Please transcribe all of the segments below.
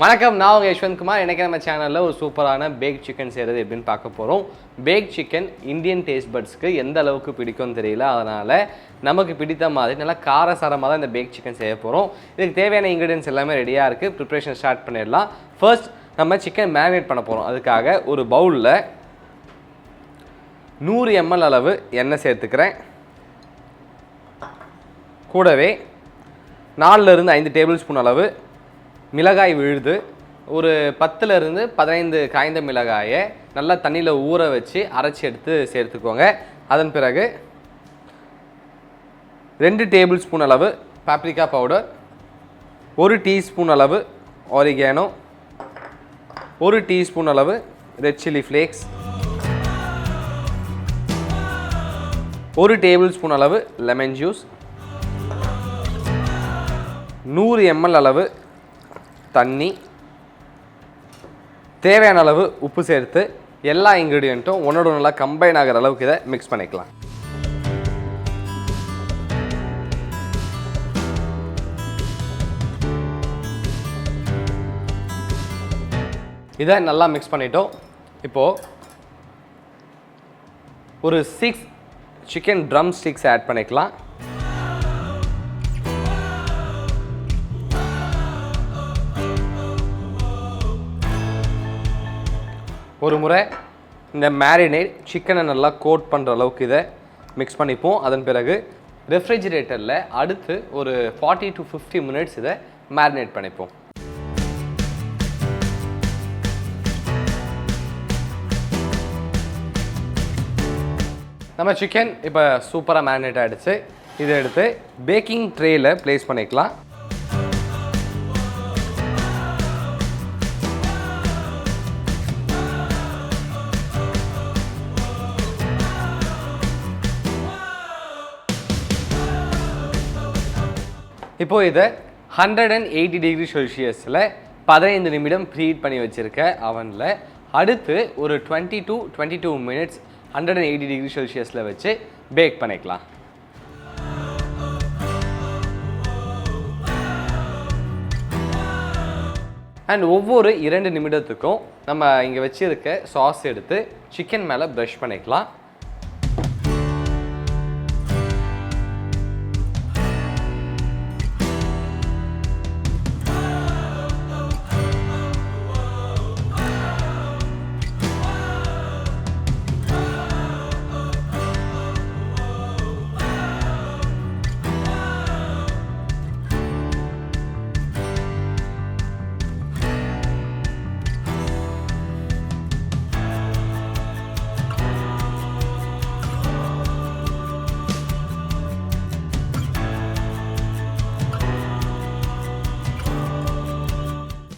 வணக்கம், நான் உங்கள் யஷ்வந்த் குமார். இன்றைக்கி நம்ம சேனலில் ஒரு சூப்பரான பேக் சிக்கன் செய்கிறது எப்படின்னு பார்க்க போகிறோம். பேக் சிக்கன் இந்தியன் டேஸ்ட் பட்ஸ்க்கு எந்த அளவுக்கு பிடிக்கும்னு தெரியல, அதனால் நமக்கு பிடித்த மாதிரி நல்லா காரசாரமாக தான் இந்த பேக் சிக்கன் செய்ய போகிறோம். இதுக்கு தேவையான இன்க்ரீடியன்ஸ் எல்லாமே ரெடியாக இருக்குது. ப்ரிப்ரேஷன் ஸ்டார்ட் பண்ணிடலாம். ஃபர்ஸ்ட் நம்ம சிக்கன் மேரினேட் பண்ண போகிறோம். அதுக்காக ஒரு பவுலில் 100 ml அளவு எண்ணெய் சேர்த்துக்கிறேன். கூடவே 4லிருந்து 5 டேபிள் ஸ்பூன் அளவு மிளகாய் விழுது, ஒரு 10லிருந்து 15 காய்ந்த மிளகாயை நல்லா தண்ணியில் ஊற வச்சு அரைச்சி எடுத்து சேர்த்துக்கோங்க. அதன் பிறகு 2 டேபிள் ஸ்பூன் அளவு பாப்ரிகா பவுடர், 1 டீஸ்பூன் அளவு ஒரிகானோ, 1 டீஸ்பூன் அளவு red chilli flakes, 1 table spoon அளவு லெமன் ஜூஸ், 100 ml அளவு தண்ணி, தேவையான அளவு உப்பு சேர்த்து எல்லா இன்க்ரீடியண்ட்டும் ஒன்றோட நல்லா கம்பைன் ஆகிற அளவுக்கு இதை மிக்ஸ் பண்ணிக்கலாம். இதை நல்லா மிக்ஸ் பண்ணிட்டோம். இப்போது ஒரு 6 சிக்கன் ட்ரம் ஸ்டிக்ஸ் ஆட் பண்ணிக்கலாம். ஒரு முறை இந்த மேரினேட் சிக்கனை நல்லா கோட் பண்ணுற அளவுக்கு இதை மிக்ஸ் பண்ணிப்போம். அதன் பிறகு ரெஃப்ரிஜிரேட்டரில் அடுத்து ஒரு 40 to 50 மினிட்ஸ் இதை மேரினேட் பண்ணிப்போம். நம்ம சிக்கன் இப்போ சூப்பராக மேரினேட் ஆகிடுச்சு. இதை எடுத்து பேக்கிங் ட்ரேயில் ப்ளேஸ் பண்ணிக்கலாம். இப்போது இதை 180 டிகிரி செல்சியஸில் 15 நிமிடம் ப்ரீஹீட் பண்ணி வச்சுருக்க அவனில் அடுத்து ஒரு 20 to 22 மினிட்ஸ் 180 டிகிரி செல்சியஸில் வச்சு பேக் பண்ணிக்கலாம். அண்ட் ஒவ்வொரு 2 நிமிடத்துக்கும் நம்ம இங்கே வச்சுருக்க சாஸ் எடுத்து சிக்கன் மேலே ப்ரஷ் பண்ணிக்கலாம்.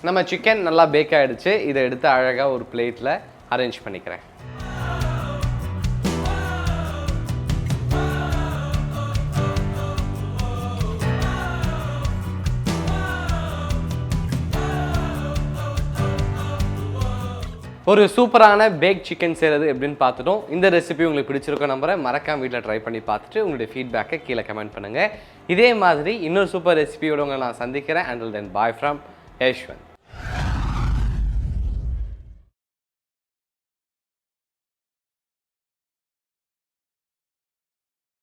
நம்ம சிக்கன் நல்லா பேக் ஆகிடுச்சு. இதை எடுத்து அழகாக ஒரு பிளேட்டில் அரேஞ்ச் பண்ணிக்கிறேன். ஒரு சூப்பரான பேக் சிக்கன் செய்கிறது எப்படின்னு பார்த்துட்டோம். இந்த ரெசிபி உங்களுக்கு பிடிச்சிருக்கோம் நம்புறேன். மறக்காம வீட்டில் ட்ரை பண்ணி பார்த்துட்டு உங்களுடைய ஃபீட்பேக்கை கீழே கமெண்ட் பண்ணுங்கள். இதே மாதிரி இன்னொரு சூப்பர் ரெசிபியோட உங்களை நான் சந்திக்கிறேன். Until then bye from Yashwant.